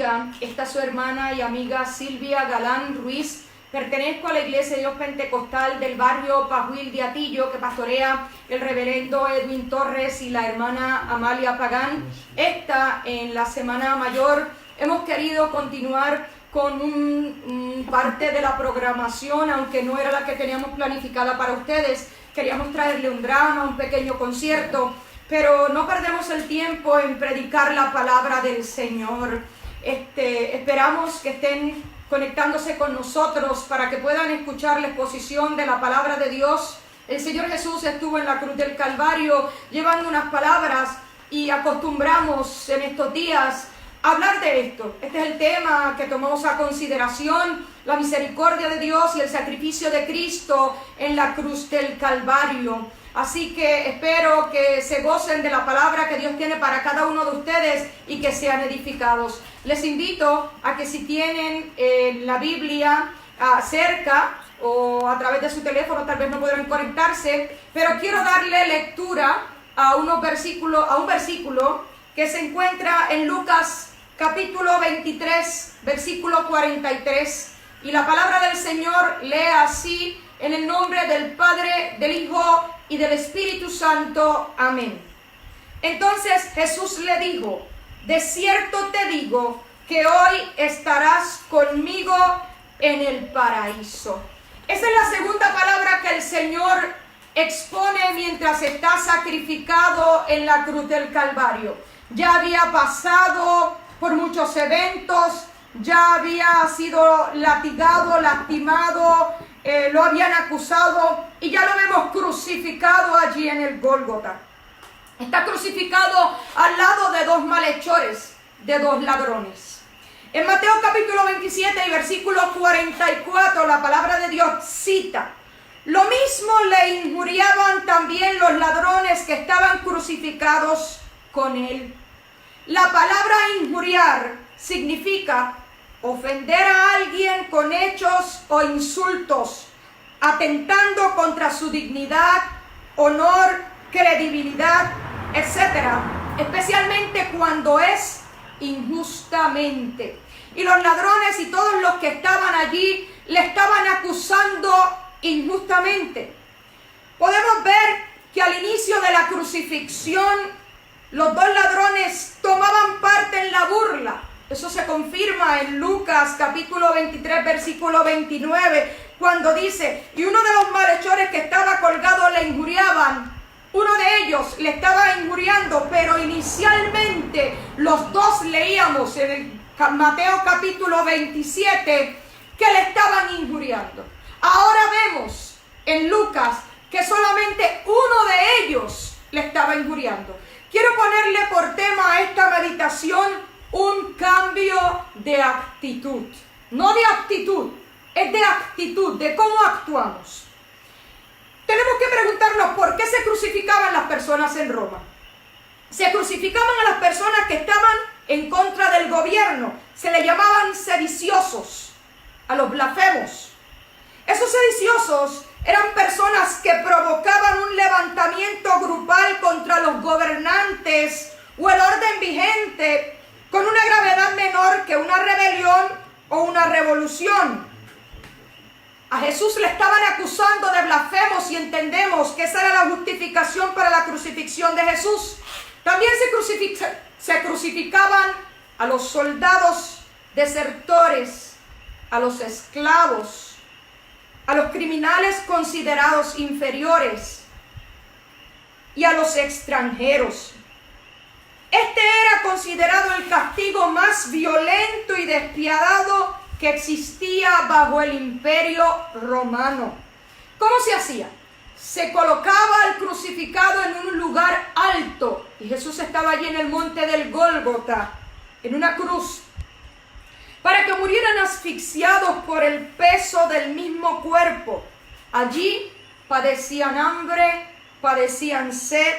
bendiga. Esta es su hermana y amiga Silvia Galán Ruiz. Pertenezco a la Iglesia de Dios Pentecostal del barrio Pajuil de Atillo, que pastorea el reverendo Edwin Torres y la hermana Amalia Pagán. En la Semana Mayor hemos querido continuar con parte de la programación, aunque no era la que teníamos planificada para ustedes. Queríamos traerle un drama, un pequeño concierto, pero no perdemos el tiempo en predicar la palabra del Señor. Esperamos que estén conectándose con nosotros para que puedan escuchar la exposición de la palabra de Dios. El Señor Jesús estuvo en la cruz del Calvario llevando unas palabras y acostumbramos en estos días a hablar de esto. Este es el tema que tomamos a consideración: la misericordia de Dios y el sacrificio de Cristo en la cruz del Calvario. Así que espero que se gocen de la palabra que Dios tiene para cada uno de ustedes y que sean edificados. Les invito a que si tienen la Biblia cerca o a través de su teléfono, tal vez no podrán conectarse, pero quiero darle lectura a un versículo que se encuentra en Lucas capítulo 23, versículo 43. Y la palabra del Señor lee así: en el nombre del Padre, del Hijo y del Espíritu Santo. Amén. Entonces Jesús le dijo: de cierto te digo que hoy estarás conmigo en el paraíso. Esa es la segunda palabra que el Señor expone mientras está sacrificado en la cruz del Calvario. Ya había pasado por muchos eventos, ya había sido latigado, lastimado, lo habían acusado y ya lo vemos crucificado allí en el Gólgota. Está crucificado al lado de dos malhechores, de dos ladrones. En Mateo capítulo 27 y versículo 44, la palabra de Dios cita: lo mismo le injuriaban también los ladrones que estaban crucificados con él. La palabra injuriar significa ofender a alguien con hechos o insultos, atentando contra su dignidad, honor, credibilidad, etc. Especialmente cuando es injustamente. Y los ladrones y todos los que estaban allí le estaban acusando injustamente. Podemos ver que al inicio de la crucifixión, los dos ladrones tomaban parte en la burla. Eso se confirma en Lucas capítulo 23, versículo 29, cuando dice: y uno de los malhechores que estaba colgado le injuriaban. Uno de ellos le estaba injuriando, pero inicialmente los dos leíamos en el Mateo capítulo 27 que le estaban injuriando. Ahora vemos en Lucas que solamente uno de ellos le estaba injuriando. Quiero ponerle por tema a esta meditación un cambio de actitud. No de actitud, es de actitud, de cómo actuamos. Tenemos que preguntarnos por qué se crucificaban las personas en Roma. Se crucificaban a las personas que estaban en contra del gobierno. Se le llamaban sediciosos, a los blasfemos. Esos sediciosos eran personas que provocaban un levantamiento grupal contra los gobernantes o el orden vigente, con una gravedad menor que una rebelión o una revolución. A Jesús le estaban acusando de blasfemos y entendemos que esa era la justificación para la crucifixión de Jesús. También se crucificaban a los soldados desertores, a los esclavos, a los criminales considerados inferiores y a los extranjeros. Este era considerado el castigo más violento y despiadado que existía bajo el imperio romano. ¿Cómo se hacía? Se colocaba al crucificado en un lugar alto, y Jesús estaba allí en el monte del Gólgota, en una cruz, para que murieran asfixiados por el peso del mismo cuerpo. Allí padecían hambre, padecían sed,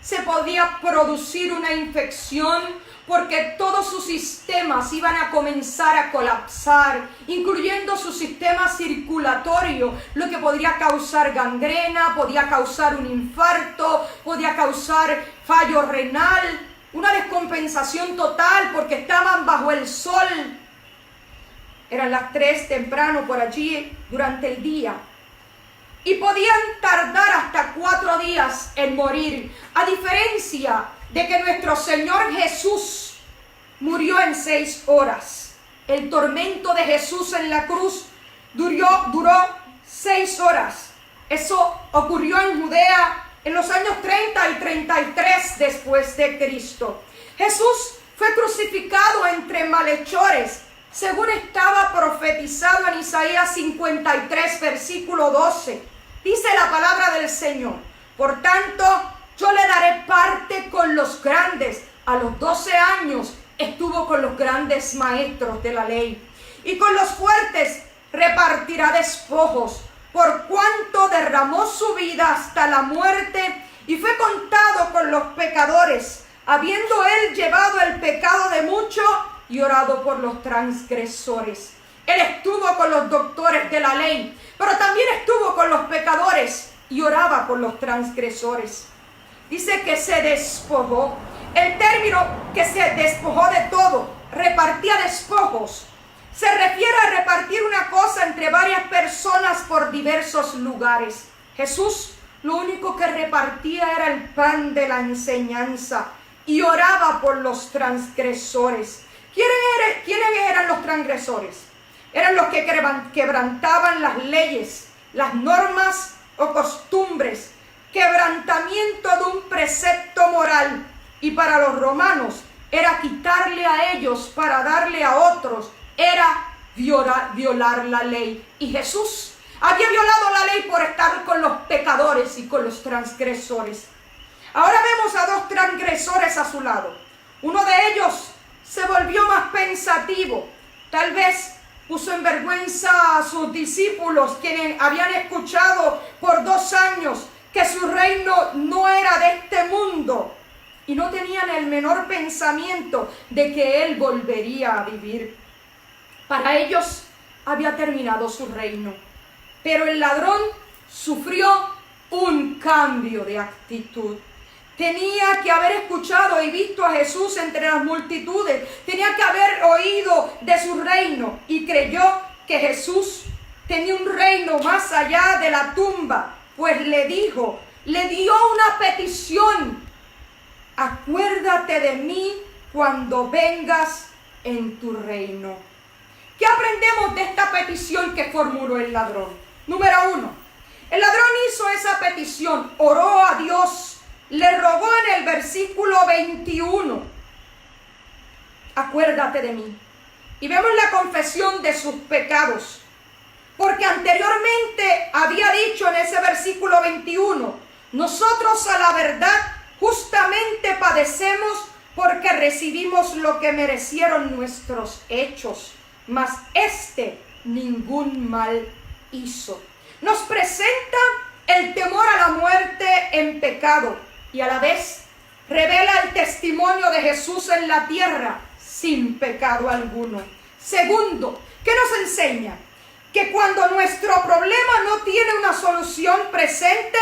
se podía producir una infección, porque todos sus sistemas iban a comenzar a colapsar, incluyendo su sistema circulatorio, lo que podría causar gangrena, podía causar un infarto, podía causar fallo renal, una descompensación total porque estaban bajo el sol eran las 3 temprano por allí durante el día. Y podían tardar hasta 4 días en morir, a diferencia de que nuestro Señor Jesús murió en 6 horas. El tormento de Jesús en la cruz duró 6 horas. Eso ocurrió en Judea en los años 30 y 33 después de Cristo. Jesús fue crucificado entre malhechores, según estaba profetizado en Isaías 53, versículo 12. Dice la palabra del Señor: por tanto, yo le daré parte con los grandes. A los 12 años estuvo con los grandes maestros de la ley. Y con los fuertes repartirá despojos, por cuanto derramó su vida hasta la muerte y fue contado con los pecadores, habiendo él llevado el pecado de muchos y orado por los transgresores. Él estuvo con los doctores de la ley, pero también estuvo con los pecadores y oraba por los transgresores. Dice que se despojó. El término que se despojó de todo, repartía despojos, se refiere a repartir una cosa entre varias personas por diversos lugares. Jesús lo único que repartía era el pan de la enseñanza y oraba por los transgresores. ¿Quiénes eran los transgresores? Eran los que quebrantaban las leyes, las normas o costumbres, quebrantamiento de un precepto moral. Y para los romanos era quitarle a ellos para darle a otros, era violar la ley. Y Jesús había violado la ley por estar con los pecadores y con los transgresores. Ahora vemos a 2 transgresores a su lado. Uno de ellos se volvió más pensativo, tal vez puso en vergüenza a sus discípulos, quienes habían escuchado por 2 años que su reino no era de este mundo y no tenían el menor pensamiento de que él volvería a vivir. Para ellos había terminado su reino, pero el ladrón sufrió un cambio de actitud. Tenía que haber escuchado y visto a Jesús entre las multitudes. Tenía que haber oído de su reino y creyó que Jesús tenía un reino más allá de la tumba, pues le dio una petición: acuérdate de mí cuando vengas en tu reino. ¿Qué aprendemos de esta petición que formuló el ladrón? Número 1, el ladrón hizo esa petición, oró a Dios, le rogó en el versículo 21, acuérdate de mí. Y vemos la confesión de sus pecados, porque anteriormente había dicho en ese versículo 21, nosotros a la verdad justamente padecemos porque recibimos lo que merecieron nuestros hechos, mas ningún mal hizo. Nos presenta el temor a la muerte en pecado y a la vez revela el testimonio de Jesús en la tierra sin pecado alguno. Segundo, ¿qué nos enseña? Que cuando nuestro problema no tiene una solución presente,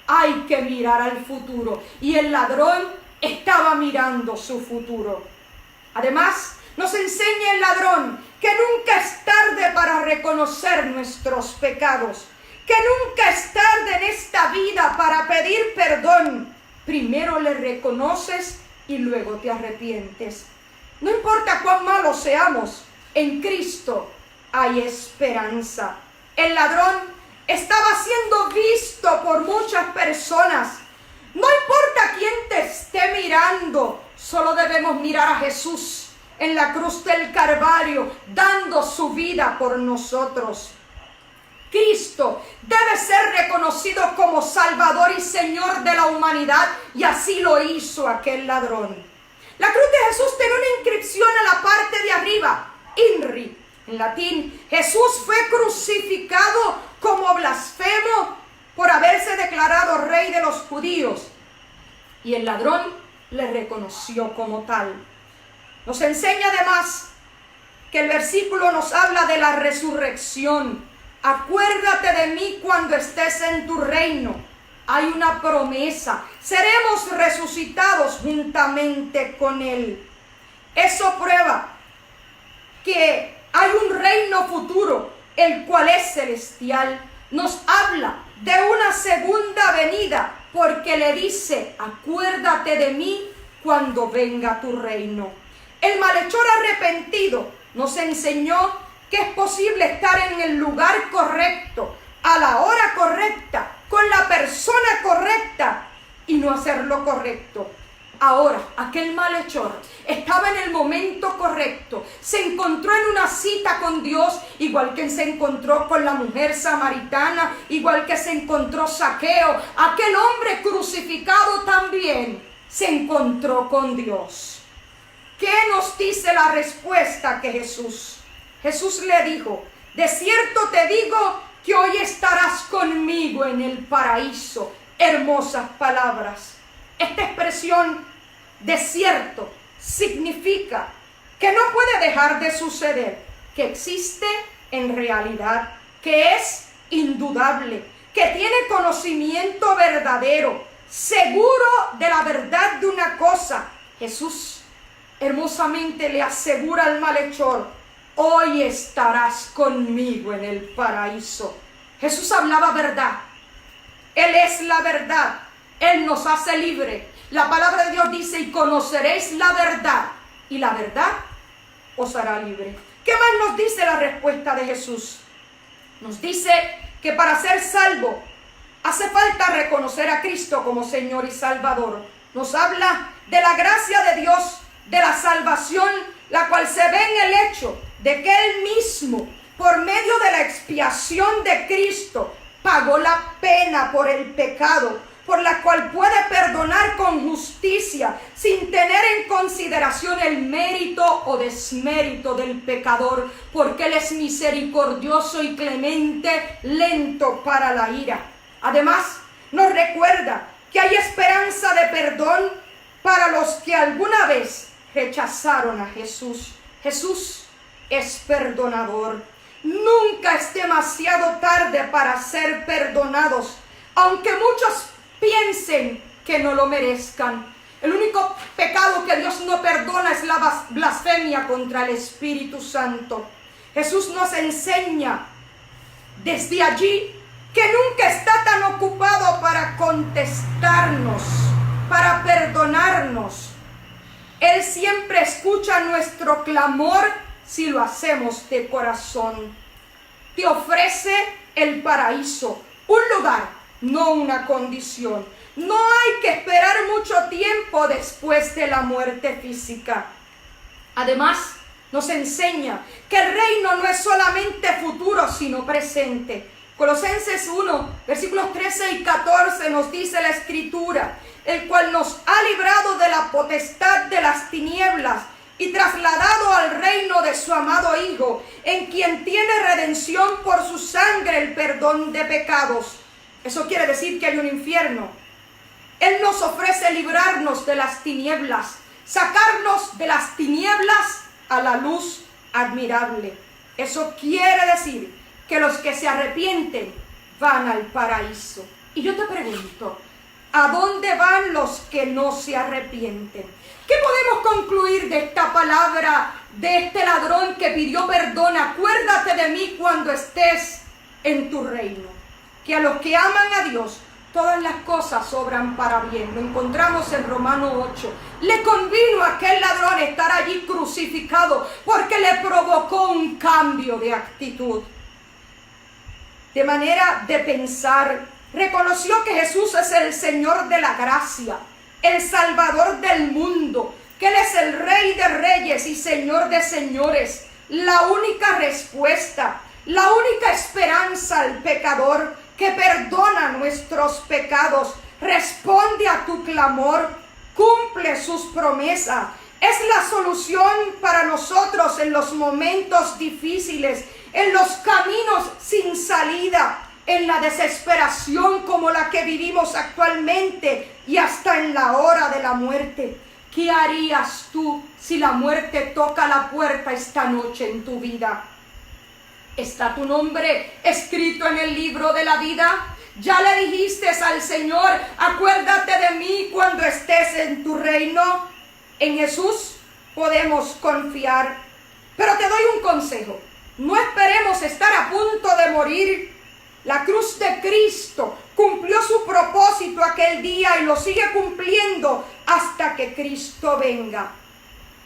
hay que mirar al futuro. Y el ladrón estaba mirando su futuro. Además, nos enseña el ladrón que nunca es tarde para reconocer nuestros pecados, que nunca es tarde en esta vida para pedir perdón. Primero le reconoces y luego te arrepientes. No importa cuán malos seamos, en Cristo hay esperanza. El ladrón estaba siendo visto por muchas personas. No importa quién te esté mirando, solo debemos mirar a Jesús en la cruz del Calvario, dando su vida por nosotros. Cristo debe ser reconocido como Salvador y Señor de la humanidad, y así lo hizo aquel ladrón. La cruz de Jesús tiene una inscripción en la parte de arriba, INRI, en latín. Jesús fue crucificado como blasfemo por haberse declarado rey de los judíos, y el ladrón le reconoció como tal. Nos enseña además que el versículo nos habla de la resurrección. Acuérdate de mí cuando estés en tu reino. Hay una promesa. Seremos resucitados juntamente con Él. Eso prueba que hay un reino futuro, el cual es celestial. Nos habla de una segunda venida, porque le dice, acuérdate de mí cuando venga tu reino. El malhechor arrepentido nos enseñó que es posible estar en el lugar correcto, a la hora correcta, con la persona correcta y no hacer lo correcto. Ahora, aquel malhechor estaba en el momento correcto, se encontró en una cita con Dios, igual que se encontró con la mujer samaritana, igual que se encontró Zaqueo. Aquel hombre crucificado también se encontró con Dios. ¿Qué nos dice la respuesta que Jesús le dijo? De cierto te digo que hoy estarás conmigo en el paraíso. Hermosas palabras. Esta expresión de cierto significa que no puede dejar de suceder, que existe en realidad, que es indudable, que tiene conocimiento verdadero, seguro de la verdad de una cosa. Jesús hermosamente le asegura al malhechor, hoy estarás conmigo en el paraíso. Jesús hablaba verdad. Él es la verdad. Él nos hace libre. La palabra de Dios dice, y conoceréis la verdad, y la verdad os hará libre. ¿Qué más nos dice la respuesta de Jesús? Nos dice que para ser salvo hace falta reconocer a Cristo como Señor y Salvador. Nos habla de la gracia de Dios, de la salvación, la cual se ve en el hecho de que Él mismo, por medio de la expiación de Cristo, pagó la pena por el pecado, por la cual puede perdonar con justicia, sin tener en consideración el mérito o desmérito del pecador, porque Él es misericordioso y clemente, lento para la ira. Además, nos recuerda que hay esperanza de perdón para los que alguna vez rechazaron a Jesús. Jesús es perdonador. Nunca es demasiado tarde para ser perdonados, aunque muchos piensen que no lo merezcan. El único pecado que Dios no perdona es la blasfemia contra el Espíritu Santo. Jesús nos enseña desde allí que nunca está tan ocupado para contestarnos, para perdonarnos. Él siempre escucha nuestro clamor si lo hacemos de corazón. Te ofrece el paraíso, un lugar, no una condición. No hay que esperar mucho tiempo después de la muerte física. Además, nos enseña que el reino no es solamente futuro, sino presente. Colosenses 1, versículos 13 y 14 nos dice la Escritura, el cual nos ha librado de la potestad de las tinieblas y trasladado al reino de su amado Hijo, en quien tiene redención por su sangre, el perdón de pecados. Eso quiere decir que hay un infierno. Él nos ofrece librarnos de las tinieblas, sacarnos de las tinieblas a la luz admirable. Eso quiere decir que los que se arrepienten van al paraíso. Y yo te pregunto, ¿a dónde van los que no se arrepienten? ¿Qué podemos concluir de esta palabra de este ladrón que pidió perdón? Acuérdate de mí cuando estés en tu reino. Que a los que aman a Dios, todas las cosas obran para bien. Lo encontramos en Romanos 8. Le convino a aquel ladrón estar allí crucificado porque le provocó un cambio de actitud, de manera de pensar. Reconoció que Jesús es el Señor de la gracia, el Salvador del mundo, que Él es el Rey de reyes y Señor de señores, la única respuesta, la única esperanza al pecador, que perdona nuestros pecados, responde a tu clamor, cumple sus promesas. Es la solución para nosotros en los momentos difíciles, en los caminos sin salida, en la desesperación como la que vivimos actualmente y hasta en la hora de la muerte. ¿Qué harías tú si la muerte toca la puerta esta noche en tu vida? ¿Está tu nombre escrito en el libro de la vida? ¿Ya le dijiste al Señor, acuérdate de mí cuando estés en tu reino? En Jesús podemos confiar. Pero te doy un consejo. No esperemos estar a punto de morir. La cruz de Cristo cumplió su propósito aquel día y lo sigue cumpliendo hasta que Cristo venga.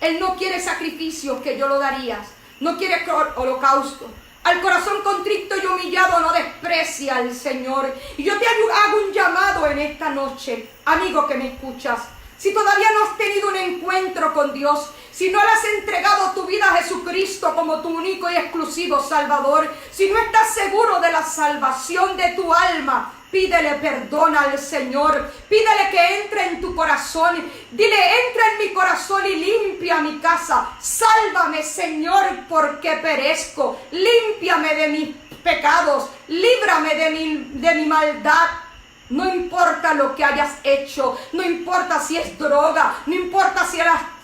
Él no quiere sacrificios que yo lo darías. No quiere holocausto. Al corazón contrito y humillado no desprecia al Señor. Y yo te hago un llamado en esta noche, amigo que me escuchas. Si todavía no has tenido un encuentro con Dios, si no le has entregado tu vida a Jesucristo como tu único y exclusivo Salvador, si no estás seguro de la salvación de tu alma, pídele perdón al Señor, pídele que entre en tu corazón, dile, entra en mi corazón y limpia mi casa, sálvame Señor porque perezco, límpiame de mis pecados, líbrame de mi maldad. No importa lo que hayas hecho, no importa si es droga, no importa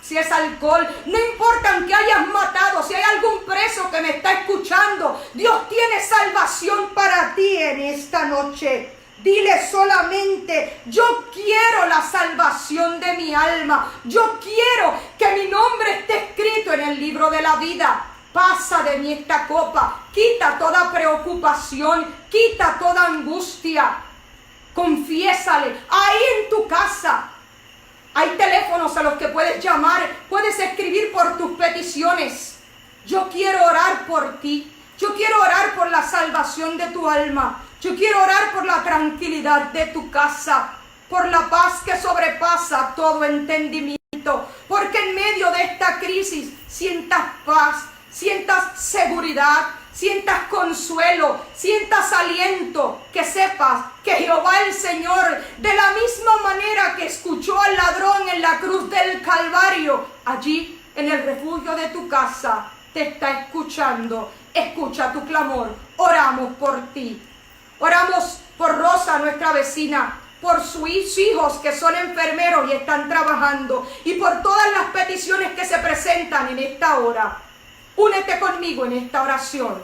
si es alcohol, no importa aunque hayas matado, si hay algún preso que me está escuchando, Dios tiene salvación para ti en esta noche. Dile solamente, yo quiero la salvación de mi alma, yo quiero que mi nombre esté escrito en el libro de la vida. Pasa de mí esta copa, quita toda preocupación, quita toda angustia. Confiésale, ahí en tu casa. Hay teléfonos a los que puedes llamar, puedes escribir por tus peticiones. Yo quiero orar por ti, yo quiero orar por la salvación de tu alma, yo quiero orar por la tranquilidad de tu casa, por la paz que sobrepasa todo entendimiento, porque en medio de esta crisis sientas paz, sientas seguridad, sientas consuelo, sientas aliento, que sepas que Jehová el Señor, de la misma manera que escuchó al ladrón en la cruz del Calvario, allí en el refugio de tu casa, te está escuchando. Escucha tu clamor. Oramos por ti. Oramos por Rosa, nuestra vecina, por sus hijos que son enfermeros y están trabajando, y por todas las peticiones que se presentan en esta hora. Únete conmigo en esta oración.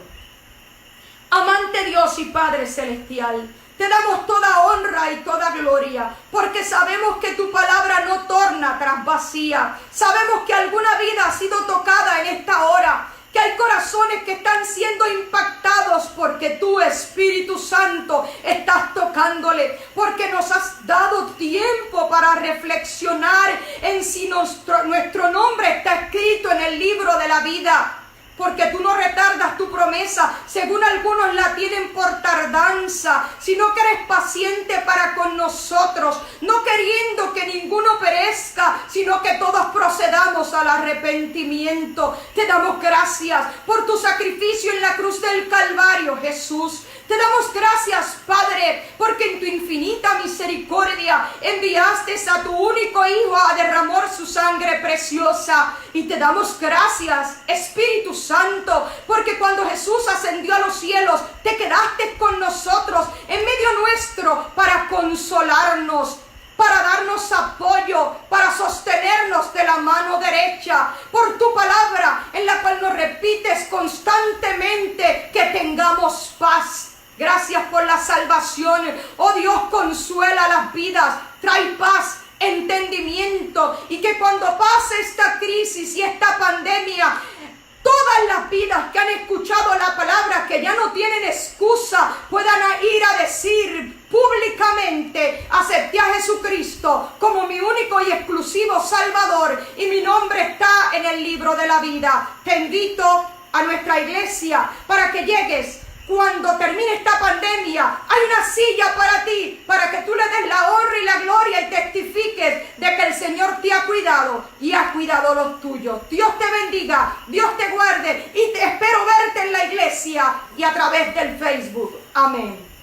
Amante Dios y Padre Celestial, te damos toda honra y toda gloria, porque sabemos que tu palabra no torna atrás vacía. Sabemos que alguna vida ha sido tocada en esta hora, que hay corazones que están siendo impactados porque tú, Espíritu Santo, estás tocándole, porque nos has dado tiempo para reflexionar en si nuestro nombre está escrito en el libro de la vida. Porque tú no retardas tu promesa, según algunos la tienen por tardanza, sino que eres paciente para con nosotros, no queriendo que ninguno perezca, sino que todos procedamos al arrepentimiento. Te damos gracias por tu sacrificio en la cruz del Calvario, Jesús. Te damos gracias, Padre, porque en tu infinita misericordia enviaste a tu único Hijo a derramar su sangre preciosa. Y te damos gracias, Espíritu Santo, porque cuando Jesús ascendió a los cielos, te quedaste con nosotros en medio nuestro para consolarnos, para darnos apoyo, para sostenernos de la mano derecha, por tu palabra en la cual nos repites constantemente que tengamos paz. Gracias por la salvación. Oh Dios, consuela las vidas, trae paz, entendimiento, y que cuando pase esta crisis y esta pandemia, todas las vidas que han escuchado la palabra, que ya no tienen excusa, puedan ir a decir públicamente: acepté a Jesucristo como mi único y exclusivo Salvador, y mi nombre está en el libro de la vida. Te invito a nuestra iglesia para que llegues. Cuando termine esta pandemia, hay una silla para ti, para que tú le des la honra y la gloria y testifiques de que el Señor te ha cuidado y ha cuidado los tuyos. Dios te bendiga, Dios te guarde, y te espero verte en la iglesia y a través del Facebook. Amén.